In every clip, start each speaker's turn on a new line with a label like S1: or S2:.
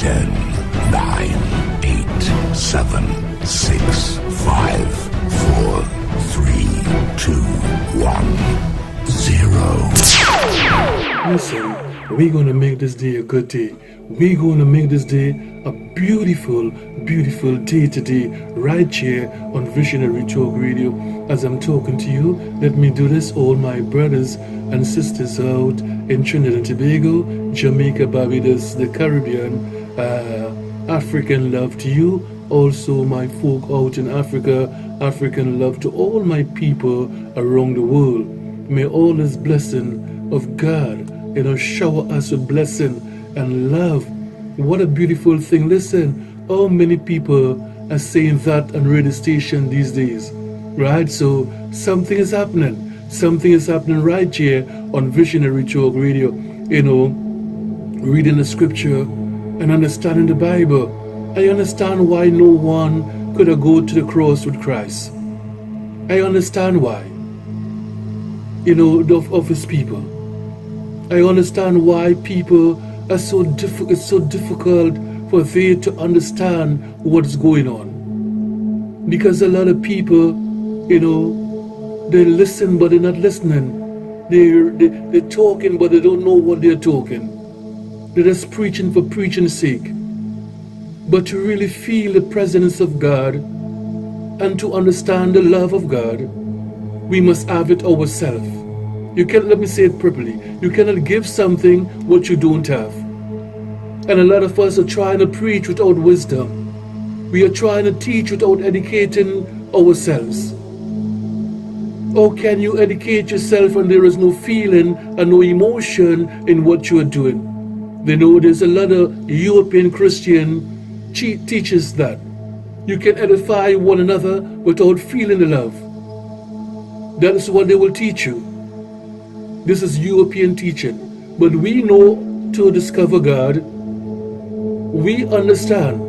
S1: 10, 9, 8, 7, 6, 5, 4, 3, 2, 1, 0.
S2: Listen, we're going to make this day a good day. We're going to make this day a beautiful, beautiful day today, right here on Visionary Talk Radio. As I'm talking to you, let me do this, all my brothers and sisters out in Trinidad and Tobago, Jamaica, Barbados, the Caribbean, African love to you. Also my folk out in Africa, African love to all my people around the world. May all this blessing of God, shower us with blessing and love. What a beautiful thing. Listen, how many people are saying that on radio station these days, right? So something is happening. Something is happening right here on Visionary Talk Radio. Reading the scripture and understanding the Bible. I understand why no one could have gone to the cross with Christ. I understand why. Of his people. I understand why people are so difficult. It's so difficult for they to understand what's going on. Because a lot of people, they listen but they're not listening. They're talking but they don't know what they're talking. They're just preaching for preaching's sake. But to really feel the presence of God and to understand the love of God, we must have it ourselves. You can't, let me say it properly, you cannot give something what you don't have. And a lot of us are trying to preach without wisdom. We are trying to teach without educating ourselves. How can you educate yourself when there is no feeling and no emotion in what you are doing? There's a lot of European Christian teaches that you can edify one another without feeling the love. That is what they will teach you. This is European teaching. But we know to discover God, we understand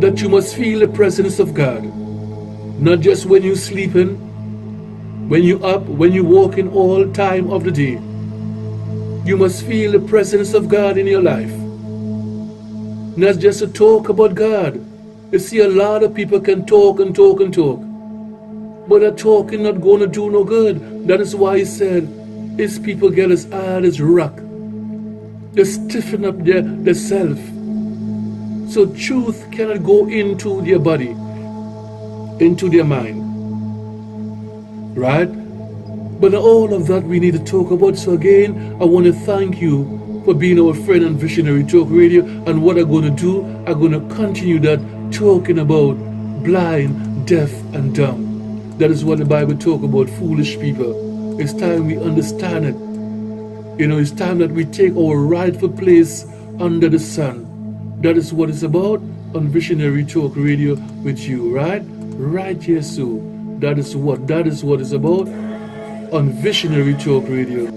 S2: that you must feel the presence of God. Not just when you're sleeping, when you're up, when you're walking, all time of the day. You must feel the presence of God in your life. Not just to talk about God. You see, a lot of people can talk and talk and talk. But that talking not going to do no good. That is why he said, his people get as hard as rock. They stiffen up their self. So truth cannot go into their body, into their mind. Right? But all of that we need to talk about. So again, I want to thank you for being our friend on Visionary Talk Radio. And what I'm going to do, I'm going to continue that talking about blind, deaf, and dumb. That is what the Bible talks about, foolish people. It's time we understand it. It's time that we take our rightful place under the sun. That is what it's about on Visionary Talk Radio with you, right? Right here, so that is what it's about on Visionary Talk Radio.